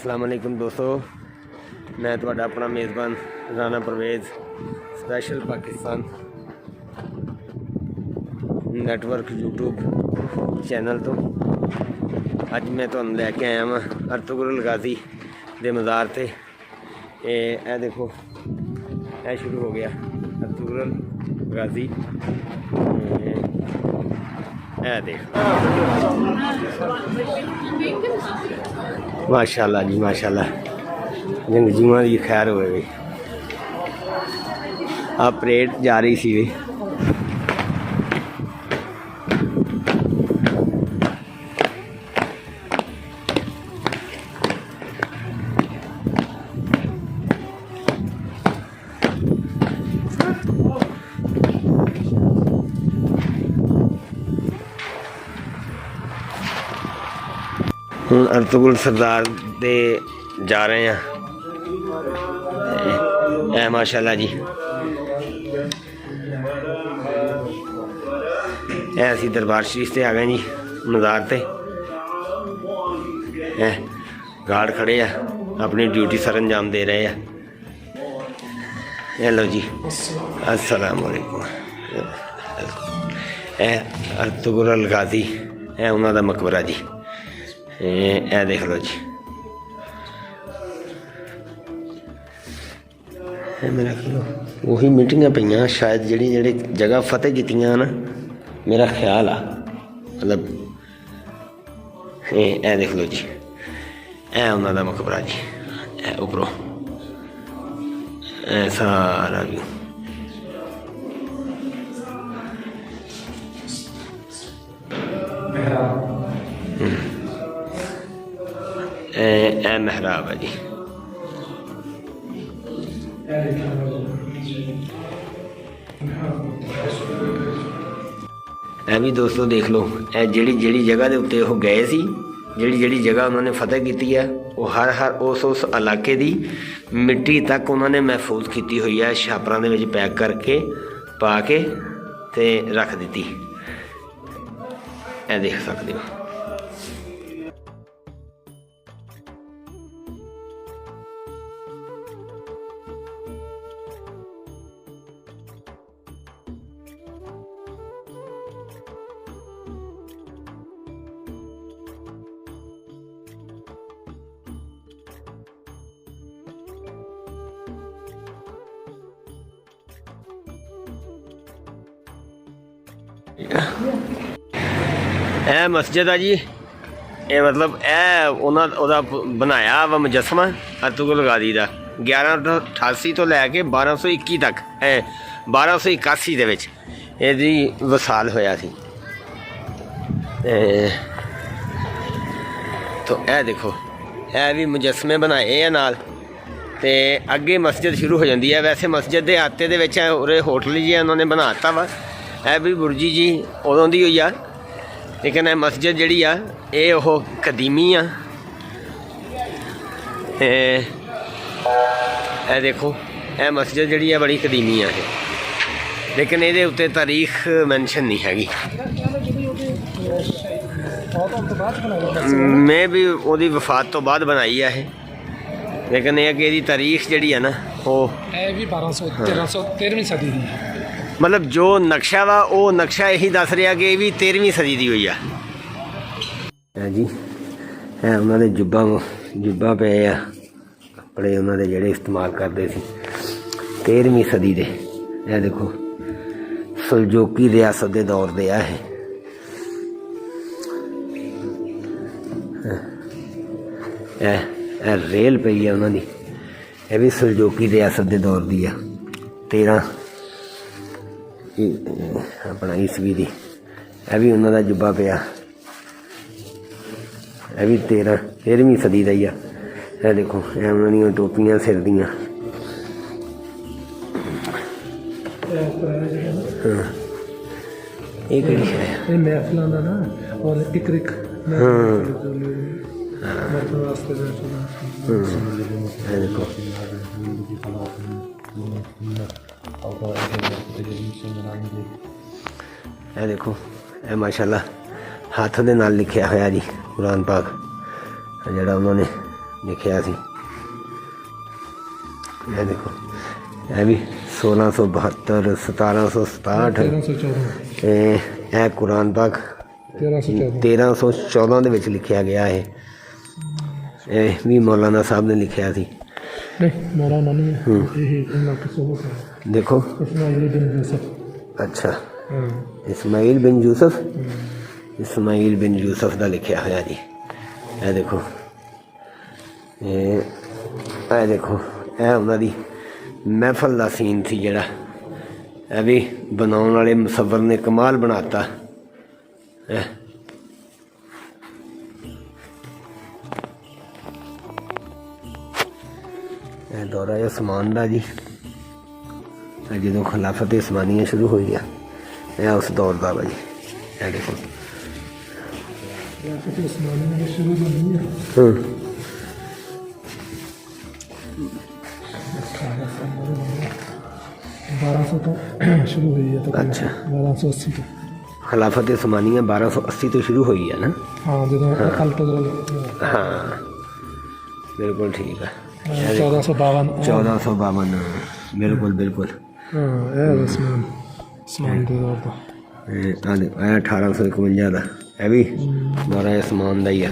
अस्सलाम वालेकुम दोस्तों, मैं तुहाडा अपना मेज़बान Rana Parvez special Pakistan network YouTube channel तो अज मैं तुहानूं लैके आया वां अर्तुगरुल गाजी दे मज़ार ते। ए देखो ए शुरू हो गया अर्तुगरुल गाजी। ए देख माशाल्लाह जी माशाल्लाह, जंगजूआं की खैर होवे भी। आ परेड जा रही सी भी। ਹੁਣ अर्तुगरुल सरदार दे जा रहे हैं। ए माशाल्लाह जी, ऐसी दरबार शरीफ से आ गए जी मज़ार ते। गार्ड खड़े हैं, अपनी ड्यूटी सर अंजाम दे रहे हैं। हेलो जी, अस्सलाम वालेकुम। अर्तुगरुल गाजी है उन्हों का मकबरा जी। ए देख लो जी, मेरा ख्याल वही मीटिंगां पईयां शायद जिहड़ी जिहड़ी जगह फतेह कीतियां ना, मेरा ख्याल आ मतलब। ए देख लो जी, ए उन्हों का मकबरा जी। ए उपरों ए सारा व्यू। ए महराब है जी। ए भी दोस्तों देख लो, ए जिहड़ी जगह के उत्ते वो गए सी, जिहड़ी जगह उन्होंने फतेह की है, वो हर उस इलाके की मिट्टी तक उन्होंने महफूज की हुई है। छापरां दे विच पैक करके पा के ते रख दी। ए देख सकते हो। ए मस्जिद है जी, ये मतलब उहदा बनाया वा मुजस्समा अर्तुगरुल गाजी का 1188 तो लैके 1221 तक 1281 दे विच इहदी वसाल होया सी। तो ए देखो, ए भी मुजस्समे बनाए हैं नाल ते अगे मस्जिद शुरू हो जाती है। वैसे मस्जिद के आते दे विच उरे होटल जी उन्होंने बना दिता वा। ए भी बुरजी जी उदों दी हुई आ, लेकिन मस्जिद जी आ ये कदीमी आ। देखो ए मस्जिद जी बड़ी कदीमी है, लेकिन ये उत्ते तारीख मैंशन नहीं हैगी। मैं भी ओदी वफात तो बाद बनाई है, लेकिन ये कि इसकी तारीख जी है ना वो 1213वीं सदी दी। मतलब जो नक्शा वा वो नक्शा यही दस रहा कि ये भी 13वीं सदी की हुई है जी। है उन्होंने जुब्बा पे कपड़े उन्होंने जोड़े इस्तेमाल करते थे 13वीं सदी के। यह देखो सुलजोकी रियासत के दौर दे है। रेल पई है उन्होंने, यह भी सुलजोकी रियासत के दौर की 13 अपना ईस्वी दी। यह भी उन्होंने जुब्बा पिया, यह भी 13वीं सदी का ही है। यह देखो यह उन्होंने टोपियां सिर दियाँ। ये किहड़ी शै है? महफिलों का ना और टिकरिक देखो ये देखो ये माशाल्लाह हाथ दे नाल लिखिया होया जी कुरान पाक, जिहड़ा उन्होंने ਲਿਖਿਆ ਸੀ। ਇਹ ਦੇਖੋ ਇਹ ਵੀ 1672 1767 ਇਹ ਕੁਰਾਨ ਪਾਕ 1314 ਦੇ ਵਿੱਚ ਲਿਖਿਆ ਗਿਆ ਹੈ। ਇਹ ਵੀ ਮੌਲਾਨਾ ਸਾਹਿਬ ਨੇ ਲਿਖਿਆ ਸੀ। ਮੌਲਾਨਾ ਨਹੀਂ ਦੇਖੋ ਇਸਮਾਈਲ ਬਿਨ ਯੂਸਫ। ਅੱਛਾ ਇਸਮਾਈਲ ਬਿਨ ਯੂਸਫ, ਇਸਮਾਈਲ ਬਿਨ ਯੂਸਫ ਦਾ ਲਿਖਿਆ ਹੋਇਆ ਜੀ। ਇਹ ਦੇਖੋ ਇਹ ਦੇਖੋ ਇਹ ਉਹਨਾਂ ਦੀ ਮਹਿਫਲ ਦਾ ਸੀਨ ਸੀ ਜਿਹੜਾ। ਇਹ ਵੀ ਬਣਾਉਣ ਵਾਲੇ ਮੁਸੱਵਰ ਨੇ ਕਮਾਲ ਬਣਾਤਾ। ਇਹ ਦੌਰਾ ਉਸਮਾਨ ਦਾ ਜੀ, ਜਦੋਂ ਖਿਲਾਫਤ ਉਸਮਾਨੀਆ ਸ਼ੁਰੂ ਹੋਈ ਆ ਇਹ ਉਸ ਦੌਰ ਦਾ ਵਾ ਜੀ। ਇਹ ਦੇਖੋ شروع ہوئی ہے۔ اچھا 1280 ਤੋਂ خلافت عثمانیہ 1280 تو شروع ہوئی ہے نا؟ ہاں جدوں ہاں بالکل ٹھیک ہے 1452 1452 بالکل بالکل ہاں یہ عثمان دے دور دا 1851 ਦਾ ਇਹ ਵੀ ਦੌਰਾ ਉਸਮਾਨ ਦਾ ਹੀ ਆ।